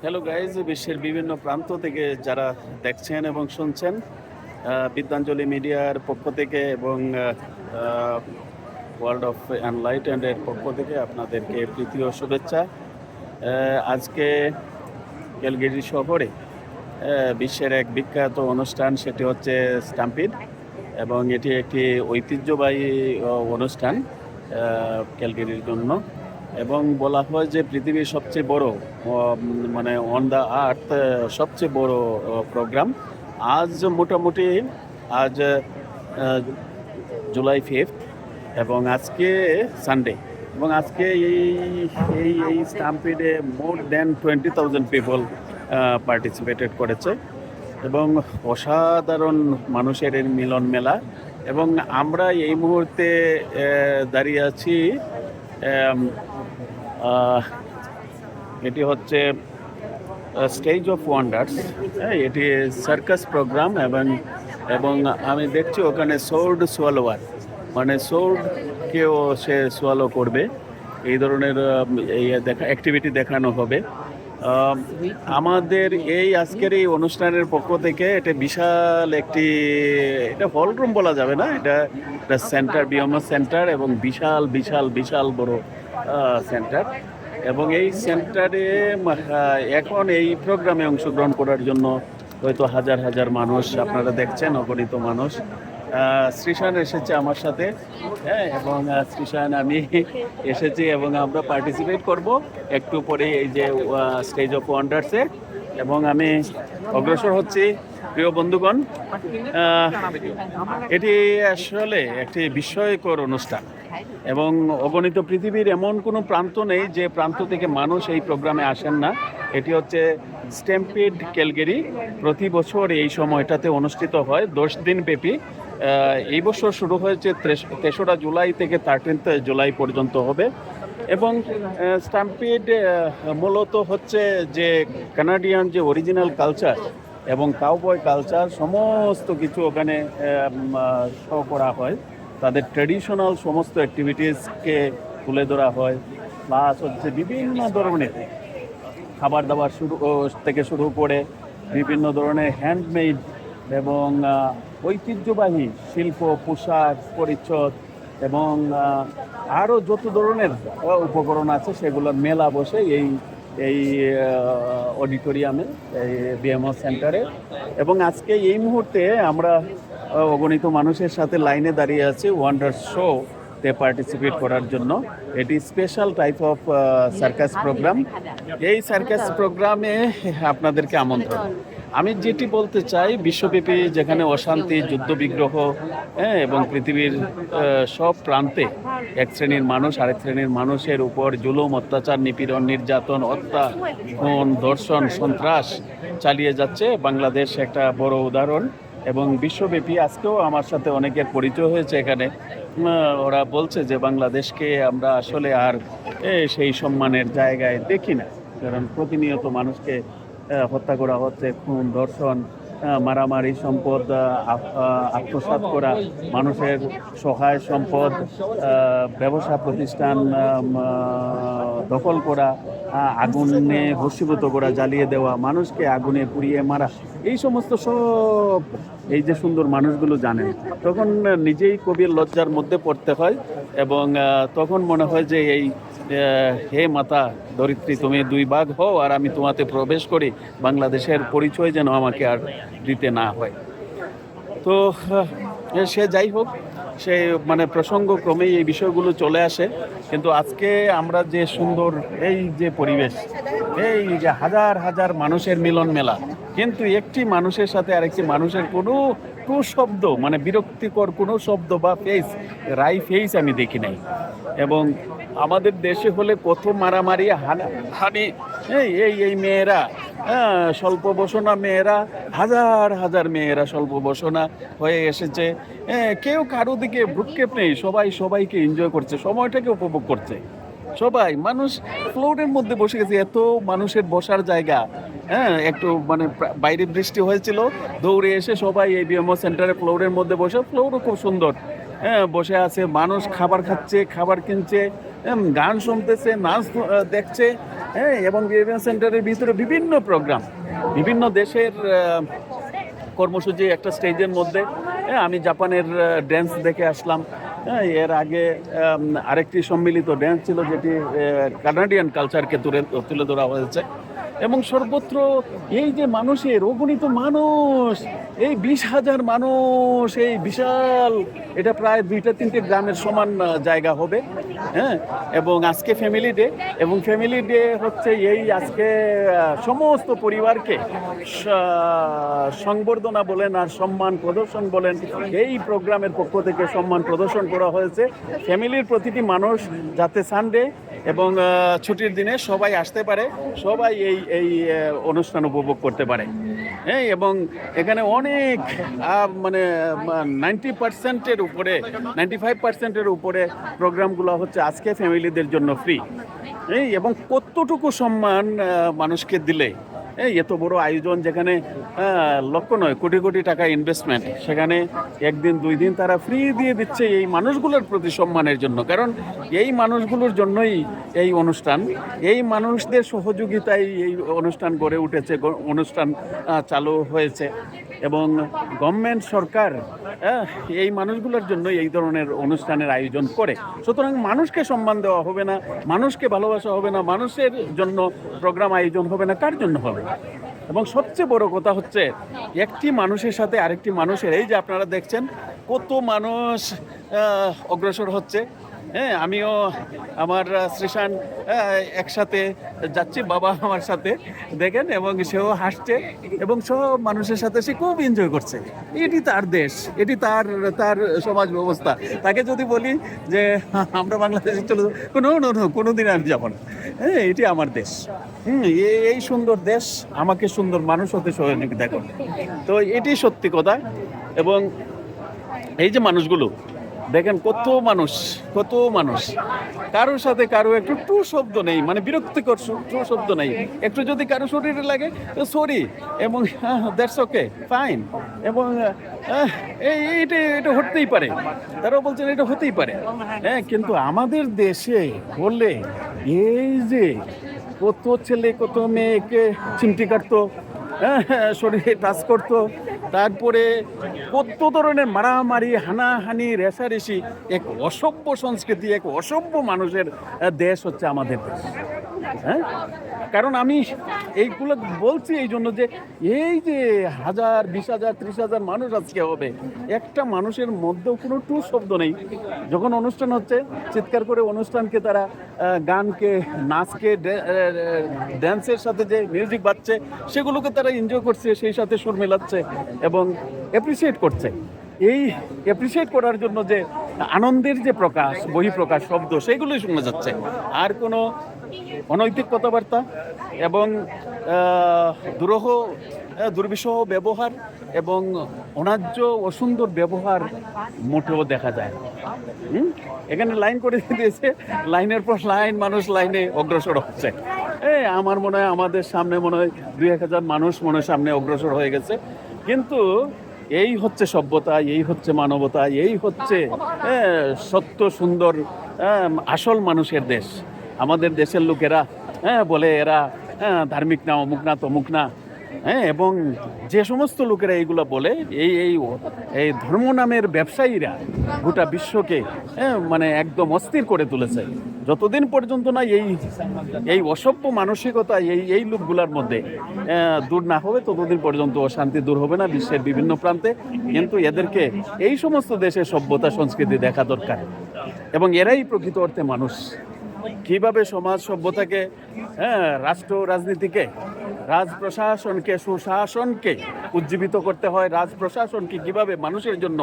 Hello guys, বিশ্বের বিভিন্ন প্রান্ত থেকে যারা দেখছেন এবং শুনছেন, বিদ্যাঞ্জলি মিডিয়ার পক্ষ থেকে এবং ওয়ার্ল্ড অফ এনলাইটেন্ডের পক্ষ থেকে আপনাদেরকে প্রীতি ও শুভেচ্ছা। আজকে ক্যালগেরি শহরে বিশ্বের এক বিখ্যাত অনুষ্ঠান, সেটি হচ্ছে স্টাম্পিড, এবং এটি একটি ঐতিহ্যবাহী অনুষ্ঠান ক্যালগেরির জন্য। এবং বলা হয় যে পৃথিবীর সবচেয়ে বড় মানে অন দ্য আর্থ সবচেয়ে বড় প্রোগ্রাম। আজ মোটামুটি আজ জুলাই 5 এবং আজকে সানডে, এবং আজকে এই এই এই স্টাম্পিডে মোর দেন 20,000 পিপল পার্টিসিপেটেড করেছে এবং অসাধারণ মানুষের এই মিলন মেলা। এবং আমরা এই মুহূর্তে দাঁড়িয়ে আছি, এটি হচ্ছে স্টেজ অফ ওয়ান্ডার্স। এটি সার্কাস প্রোগ্রাম এবং এবং আমি দেখছি ওখানে সোর্ড সোয়ালোয়ার, মানে সোর্ডকেও সে সোয়ালো করবে, এই ধরনের এই অ্যাক্টিভিটি দেখানো হবে। আমাদের এই আজকের এই অনুষ্ঠানের পক্ষ থেকে এটা বিশাল একটি, এটা হল রুম বলা যাবে না, এটা সেন্টার, বিএমএস সেন্টার, এবং বিশাল বিশাল বিশাল বড় সেন্টার। এবং এই সেন্টারে এখন এই প্রোগ্রামে অংশগ্রহণ করার জন্য হয়তো হাজার হাজার মানুষ আপনারা দেখছেন, অগণিত মানুষ। শ্রীশান এসেছে আমার সাথে, হ্যাঁ, এবং শ্রীশান আমি এসেছি এবং আমরা পার্টিসিপেট করব একটু পরে এই যে স্টেজ অফ ওয়ান্ডার্সে। এবং আমি অগ্রসর হচ্ছি। প্রিয় বন্ধুগণ, এটি আসলে একটি বিস্ময়কর অনুষ্ঠান এবং অগণিত পৃথিবীর এমন কোনো প্রান্ত নেই যে প্রান্ত থেকে মানুষ এই প্রোগ্রামে আসেন না। এটি হচ্ছে স্ট্যাম্পিড ক্যালগেরি। প্রতি বছর এই সময়টাতে অনুষ্ঠিত হয় 10 দিন ব্যাপী। এই বছর শুরু হয়েছে 3রা জুলাই থেকে 13th জুলাই পর্যন্ত হবে। এবং স্ট্যাম্পিড মূলত হচ্ছে যে কানাডিয়ান যে অরিজিনাল কালচার এবং কাউবয় কালচার সমস্ত কিছু ওখানে শো করা হয়। তাদের ট্র্যাডিশনাল সমস্ত অ্যাক্টিভিটিসকে তুলে ধরা হয়। প্লাস হচ্ছে বিভিন্ন ধরনের খাবার দাবার থেকে শুরু করে বিভিন্ন ধরনের হ্যান্ডমেড এবং ঐতিহ্যবাহী শিল্প, পোশাক, পরিচ্ছদ এবং আরও যত ধরনের উপকরণ আছে সেগুলোর মেলা বসে এই এই অডিটোরিয়ামে, এই বিএমএস সেন্টারে। এবং আজকে এই মুহূর্তে আমরা অগণিত মানুষের সাথে লাইনে দাঁড়িয়ে আছি ওয়ান্ডার শোতে পার্টিসিপেট করার জন্য। এটি special type of circus program. এই সার্কাস প্রোগ্রামে আপনাদেরকে আমন্ত্রণ। আমি যেটি বলতে চাই, বিশ্বব্যাপী যেখানে অশান্তি, যুদ্ধবিগ্রহ, এবং পৃথিবীর সব প্রান্তে এক শ্রেণীর মানুষ আরেক শ্রেণীর মানুষের উপর জুলুম, অত্যাচার, নিপীড়ন, নির্যাতন, হত্যা, খুন, ধর্ষণ, সন্ত্রাস চালিয়ে যাচ্ছে, বাংলাদেশ একটা বড় উদাহরণ। এবং বিশ্বব্যাপী আজকেও আমার সাথে অনেকের পরিচয় হয়েছে এখানে। ওরা বলছে যে বাংলাদেশকে আমরা আসলে আর সেই সম্মানের জায়গায় দেখি না, কারণ প্রতিনিয়ত মানুষকে হত্যা করা হচ্ছে, খুন, ধর্ষণ, মারামারি, সম্পদ আত্মসাৎ করা, মানুষের সহায় সম্পদ, ব্যবসা প্রতিষ্ঠান দখল করা, আগুনে ভস্মীভূত করা, জ্বালিয়ে দেওয়া, মানুষকে আগুনে পুড়িয়ে মারা, এই সমস্ত সব এই যে সুন্দর মানুষগুলো জানেন, তখন নিজেই কবির লজ্জার মধ্যে পড়তে হয়। এবং তখন মনে হয় যে এই হে মাতা ধরিত্রী, তুমি 2 ভাগ হও আর আমি তোমাতে প্রবেশ করি, বাংলাদেশের পরিচয় যেন আমাকে আর দিতে না হয়। তো সে যাই হোক, সে মানে প্রসঙ্গক্রমেই এই বিষয়গুলো চলে আসে। কিন্তু আজকে আমরা যে সুন্দর এই যে পরিবেশ, এই যে হাজার হাজার মানুষের মিলন মেলা, কিন্তু একটি মানুষের সাথে আরেকটি মানুষের কোনো শব্দ, মানে বিরক্তিকর কোনো শব্দ বা রাই ফেস আমি দেখি নাই। এবং আমাদের দেশে হলে কত মারামারি, হানি, এই মেয়েরা, স্বল্প বসনা মেয়েরা, হাজার হাজার মেয়েরা স্বল্প বসনা হয়ে এসেছে। কেউ কারো দিকে ভ্রুক্ষেপ নেই, সবাই সবাইকে এনজয় করছে, সময়টাকে উপভোগ করছে। সবাই মানুষ ফ্লোরের মধ্যে বসে গেছে, এত মানুষের বসার জায়গা। একটু মানে বাইরে বৃষ্টি হয়েছিল, দৌড়ে এসে সবাই এই বিএমও সেন্টারে ফ্লোরের মধ্যে বসে, ফ্লোরও খুব সুন্দর, বসে আছে মানুষ, খাবার খাচ্ছে, খাবার কিনছে, গান শুনতেছে, নাচ দেখছে। হ্যাঁ, এবং বিহেভিয়ার সেন্টারের ভিতরে বিভিন্ন প্রোগ্রাম, বিভিন্ন দেশের কর্মসূচি একটা স্টেজের মধ্যে। হ্যাঁ, আমি জাপানের ড্যান্স দেখে আসলাম। হ্যাঁ, এর আগে আরেকটি সম্মিলিত ড্যান্স ছিল যেটি কানাডিয়ান কালচারকে তুলে ধরা হয়েছে। এবং সর্বত্র এই যে মানুষের অগণিত মানুষ, এই 20,000 মানুষ, এই বিশাল, এটা প্রায় 2-3টে গ্রামের সমান জায়গা হবে। হ্যাঁ, এবং আজকে ফ্যামিলি ডে, এবং ফ্যামিলি ডে হচ্ছে এই আজকে সমস্ত পরিবারকে সংবর্ধনা বলেন আর সম্মান প্রদর্শন বলেন, এই প্রোগ্রামের পক্ষ থেকে সম্মান প্রদর্শন করা হয়েছে ফ্যামিলির প্রতিটি মানুষ, যাতে সানডে এবং ছুটির দিনে সবাই আসতে পারে, সবাই এই অনুষ্ঠান উপভোগ করতে পারে। হ্যাঁ, এবং এখানে অনেক মানে 90%-এর উপরে, 95%-এর উপরে প্রোগ্রামগুলো হচ্ছে আজকে ফ্যামিলিদের জন্য ফ্রি। এই এবং কতটুকু সম্মান মানুষকে দিলে এত বড় আয়োজন, যেখানে লক্ষ নয় কোটি কোটি টাকা ইনভেস্টমেন্ট, সেখানে একদিন 2 দিন তারা ফ্রি দিয়ে দিচ্ছে এই মানুষগুলোর প্রতি সম্মানের জন্য। কারণ এই মানুষগুলোর জন্যই এই অনুষ্ঠান, এই মানুষদের সহযোগিতায় এই অনুষ্ঠান গড়ে উঠেছে, অনুষ্ঠান চালু হয়েছে। এবং গভর্নমেন্ট সরকার এই মানুষগুলোর জন্য এই ধরনের অনুষ্ঠানের আয়োজন করে। সুতরাং মানুষকে সম্মান দেওয়া হবে না, মানুষকে ভালোবাসা হবে না, মানুষের জন্য প্রোগ্রাম আয়োজন হবে না, কার জন্য হবে? এবং সবচেয়ে বড় কথা হচ্ছে একটি মানুষের সাথে আরেকটি মানুষের, এই যে আপনারা দেখছেন কত মানুষ অগ্রসর হচ্ছে। হ্যাঁ, আমিও আমার শ্রীশান একসাথে যাচ্ছি, বাবা আমার সাথে, দেখেন, এবং সেও হাসছে এবং সব মানুষের সাথে সে খুব এনজয় করছে। এটি তার দেশ, এটি তার সমাজ ব্যবস্থা। তাকে যদি বলি যে আমরা বাংলাদেশে চলে যাবো, কোনো দিন আমি যাবো না। হ্যাঁ, এটি আমার দেশ। এই সুন্দর দেশ আমাকে সুন্দর মানুষ হতে সহযোগিতা করে। তো এটি সত্যি কথা। এবং এই যে মানুষগুলো দেখেন, কত মানুষ, কারোর সাথে কারো একটু টু শব্দ নেই, মানে বিরক্তিকর টু শব্দ নেই। একটু যদি কারো শরীরে লাগে সরি, এবং দ্যাটস ওকে, ফাইন। এবং এটা হতেই পারে, তারাও বলছেন এটা হতেই পারে। হ্যাঁ, কিন্তু আমাদের দেশে বললে এই যে কত ছেলে কত মেয়েকে চিমটি কাটতো, শরীরে টাচ করতো, তারপরে কত ধরনের মারামারি, হানাহানি, রেষারেষি, এক অসভ্য সংস্কৃতি, এক অসভ্য মানুষের দেশ হচ্ছে আমাদের দেশ। হ্যাঁ, কারণ আমি এইগুলো বলছি এই জন্য যে এই যে 1000, 20,000, 30,000 মানুষ আজকে হবে, একটা মানুষের মধ্যেও কোনো টু শব্দ নেই। যখন অনুষ্ঠান হচ্ছে চিৎকার করে অনুষ্ঠানকে তারা গানকে, নাচকে, ড্যান্সের সাথে যে মিউজিক বাজছে সেগুলোকে তারা এনজয় করছে, সেই সাথে সুর মেলাচ্ছে এবং অ্যাপ্রিসিয়েট করছে। এই অ্যাপ্রিসিয়েট করার জন্য যে আনন্দের যে প্রকাশ, বহিঃপ্রকাশ শব্দ, সেগুলোই শোনা যাচ্ছে। আর কোনো অনৈতিক কথাবার্তা এবং দুর্বিষহ ব্যবহার এবং অন্যায্য অসুন্দর ব্যবহার মোটেও দেখা যায়। এখানে লাইন করে দিয়েছে, লাইনের পর লাইন, মানুষ লাইনে অগ্রসর হচ্ছে। আমার মনে হয় আমাদের সামনে মনে হয় 2-1 হাজার মানুষ মনে হয় সামনে অগ্রসর হয়ে গেছে। কিন্তু এই হচ্ছে সভ্যতা, এই হচ্ছে মানবতা, এই হচ্ছে সত্য সুন্দর আসল মানুষের দেশ। আমাদের দেশের লোকেরা বলে এরা ধার্মিক না, অমুক না, তমুক না। এবং যে সমস্ত লোকেরা এইগুলো বলে, এই ধর্ম নামের ব্যবসায়ীরা গোটা বিশ্বকে মানে একদম অস্থির করে তুলেছে। যতদিন পর্যন্ত না এই অসভ্য মানসিকতা এই লোকগুলোর মধ্যে দূর না হবে, ততদিন পর্যন্ত অশান্তি দূর হবে না বিশ্বের বিভিন্ন প্রান্তে। কিন্তু এদেরকে এই সমস্ত দেশের সভ্যতা সংস্কৃতি দেখা দরকার, এবং এরাই প্রকৃত অর্থে মানুষ। কিভাবে সমাজ সভ্যতাকে, রাষ্ট্র রাজনীতিকে, রাজপ্রশাসনকে, সুশাসনকে উজ্জীবিত করতে হয়, রাজপ্রশাসনকে কিভাবে মানুষের জন্য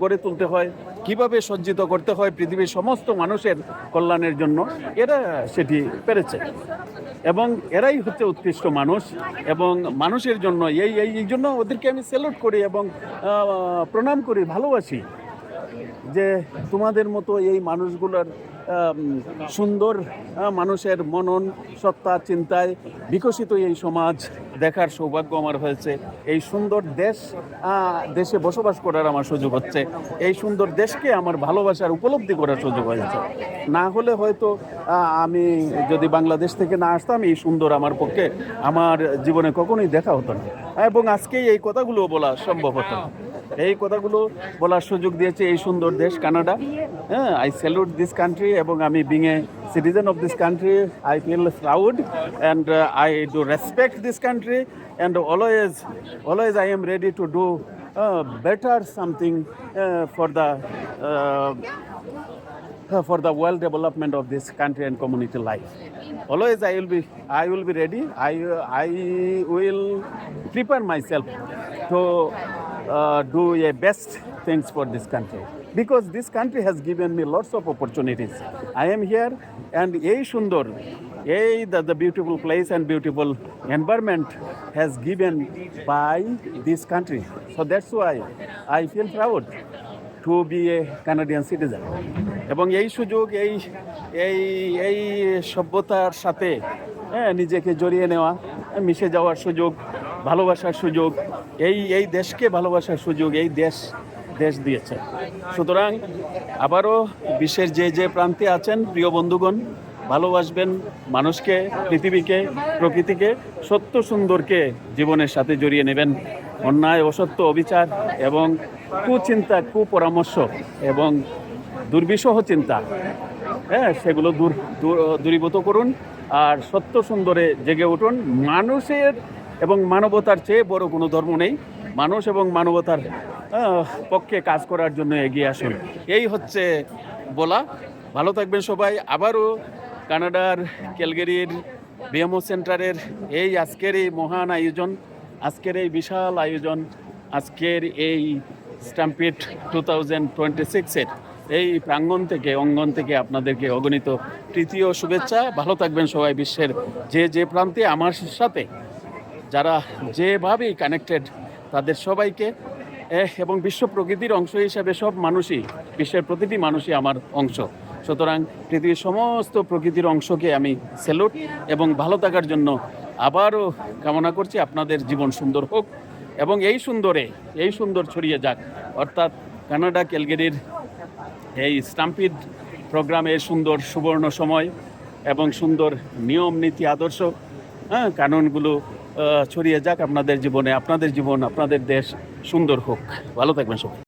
গড়ে তুলতে হয়, কিভাবে সজ্জিত করতে হয় পৃথিবীর সমস্ত মানুষের কল্যাণের জন্য, এরা সেটি পেরেছে। এবং এরাই হচ্ছে উৎকৃষ্ট মানুষ, এবং মানুষের জন্য এই জন্য ওদেরকে আমি স্যালুট করি এবং প্রণাম করি, ভালোবাসি। যে তোমাদের মতো এই মানুষগুলোর সুন্দর মানুষের মনন সত্তা চিন্তায় বিকশিত এই সমাজ দেখার সৌভাগ্য আমার হয়েছে। এই সুন্দর দেশে বসবাস করার আমার সুযোগ হচ্ছে। এই সুন্দর দেশকে আমার ভালোবাসার উপলব্ধি করার সুযোগ হয়েছে। না হলে হয়তো আমি যদি বাংলাদেশ থেকে না আসতাম, এই সুন্দর আমার পক্ষে আমার জীবনে কখনোই দেখা হতো না, এবং আজকেই এই কথাগুলো বলা সম্ভব হতো না। এই কথাগুলো বলার সুযোগ দিয়েছে এই সুন্দর দেশ কানাডা। হ্যাঁ, আই স্যালুট দিস কান্ট্রি, এবং আমি being a citizen of this country I feel proud and I do respect this country, and always I am ready to do better something for the world development of this country and community life. Always I will be ready. I will prepare myself to do a best things for this country, because this country has given me lots of opportunities. I am here, and the beautiful place and beautiful environment has given by this country. So that's why I feel proud to be a Canadian citizen. এবং এই সুযোগ এই সভ্যতার সাথে নিজেকে জড়িয়ে নেওয়া, মিশে যাওয়ার সুযোগ, ভালোবাসার সুযোগ, এই দেশকে ভালোবাসার সুযোগ এই দেশ দিয়েছে। সুতরাং আবারও বিশ্বের যে প্রান্তে আছেন প্রিয় বন্ধুগণ, ভালোবাসবেন মানুষকে, পৃথিবীকে, প্রকৃতিকে, সত্য সুন্দরকে জীবনের সাথে জড়িয়ে নেবেন। অন্যায়, অসত্য, অবিচার এবং কুচিন্তা, কুপরামর্শ এবং দুর্বিষহ চিন্তা, সেগুলো দূরীভূত করুন, আর সত্য সুন্দরে জেগে উঠুন। মানুষের এবং মানবতার চেয়ে বড় কোনো ধর্ম নেই। মানুষ এবং মানবতার পক্ষে কাজ করার জন্য এগিয়ে আসুন, এই হচ্ছে বলা। ভালো থাকবেন সবাই। আবারও কানাডার ক্যালগারির বিএমও সেন্টারের এই আজকের এই মহান আয়োজন, আজকের এই বিশাল আয়োজন, আজকের এই স্ট্যাম্পিড 2026-এর এই প্রাঙ্গণ থেকে, অঙ্গন থেকে আপনাদেরকে অগণিত তৃতীয় শুভেচ্ছা। ভালো থাকবেন সবাই। বিশ্বের যে প্রান্তে আমার সাথে যারা যেভাবেই কানেক্টেড, তাদের সবাইকে, এবং বিশ্ব প্রকৃতির অংশ হিসাবে সব মানুষই, বিশ্বের প্রতিটি মানুষই আমার অংশ। সুতরাং পৃথিবীর সমস্ত প্রকৃতির অংশকে আমি স্যালুট, এবং ভালো থাকার জন্য আবারও কামনা করছি। আপনাদের জীবন সুন্দর হোক, এবং এই সুন্দর ছড়িয়ে যাক। অর্থাৎ কানাডা ক্যালগারির এই স্ট্যাম্পিড প্রোগ্রামের সুন্দর সুবর্ণ সময় এবং সুন্দর নিয়ম নীতি আদর্শ, কানুনগুলো ছড়িয়ে যাক আপনাদের জীবনে। আপনাদের জীবন, আপনাদের দেশ সুন্দর হোক। ভালো থাকবেন সবাই।